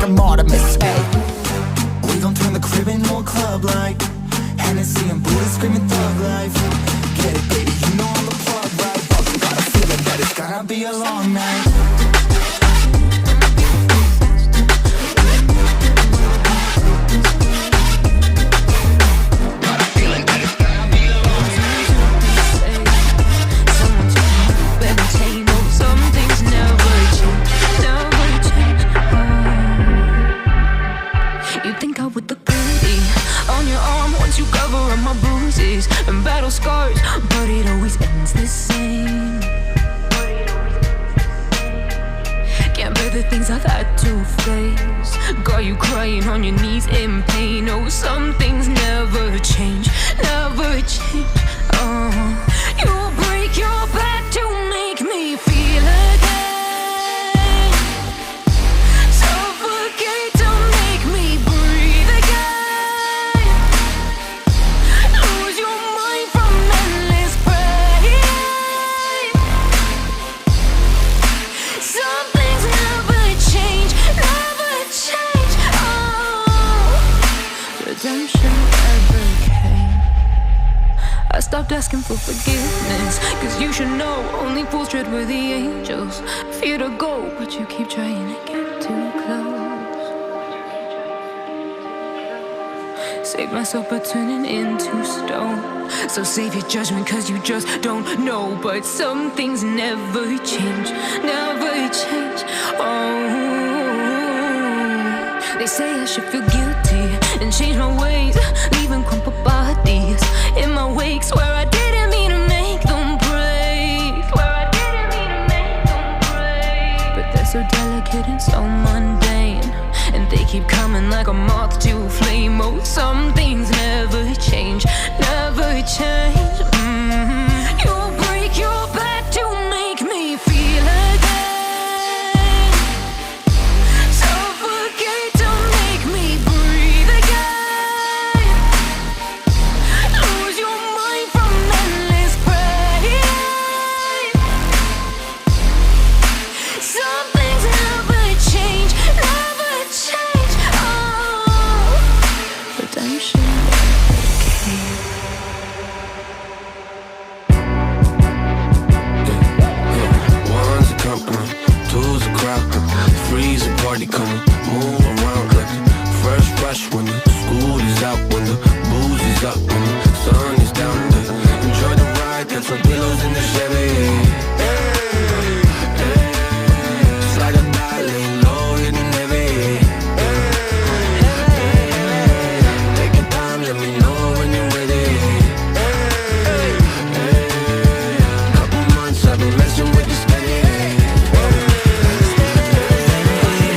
like I'm Artemis, hey. We gon' turn the crib into a club like Hennessy and Buddha screaming thug life. Get it, baby, you know I'm the plug, right? Fucking got a feeling that it's gonna be a long night. And battle scars, but it always ends the same. Can't bear the things I've had to face. Got you crying on your knees in pain. Oh, some things never change, never change. You'll break your back to make me feel again. Suffocate to make me breathe again. Lose your mind from endless pain. Some things never change, never change. Redemption never came. I stopped asking for forgiveness, cause you should know only fools tread where the angels fear to go, but you keep trying to get too close. Save myself by turning into stone. So save your judgment cause you just don't know. But some things never change, never change. They say I should feel guilty and change my ways, leaving crumpled bodies in my wake. Swear I didn't mean to make them break. Swear I didn't mean to make them break. But they're so delicate and so mundane, and they keep coming like a moth to a flame. Oh, some things never change, never change. You'll break your back to make me feel again. Suffocate to make me breathe again. Lose your mind from endless pain. Some things never change, never change. Redemption came. One's a company, two's a crowd, three's a party coming, move around like fresh rush when the school is out, when the booze is up, when the sun is down. Enjoy the ride, got some pillows in the Chevy. Slide a dial, laying low, hitting heavy. Take your time, let me know when you're ready. Couple months I've been messing with this steady.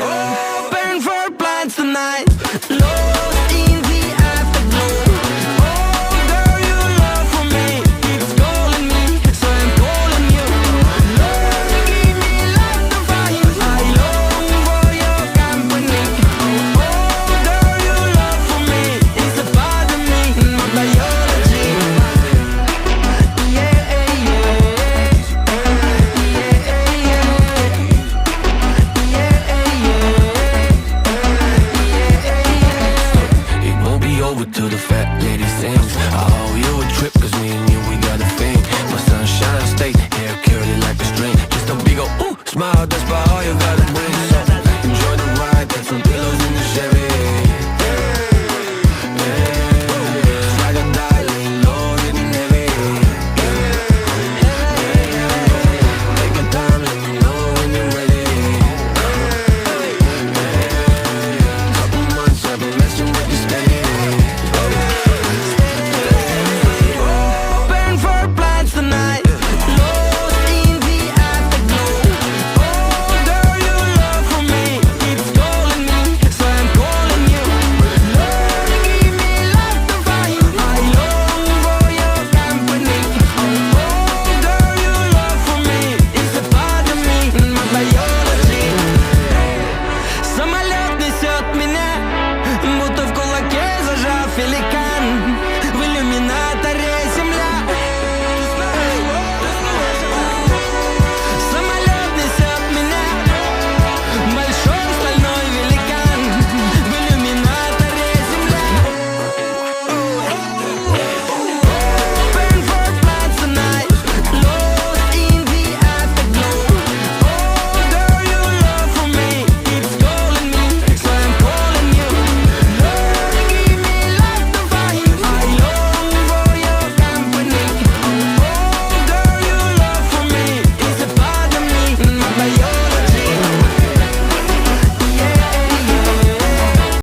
Open for plans tonight.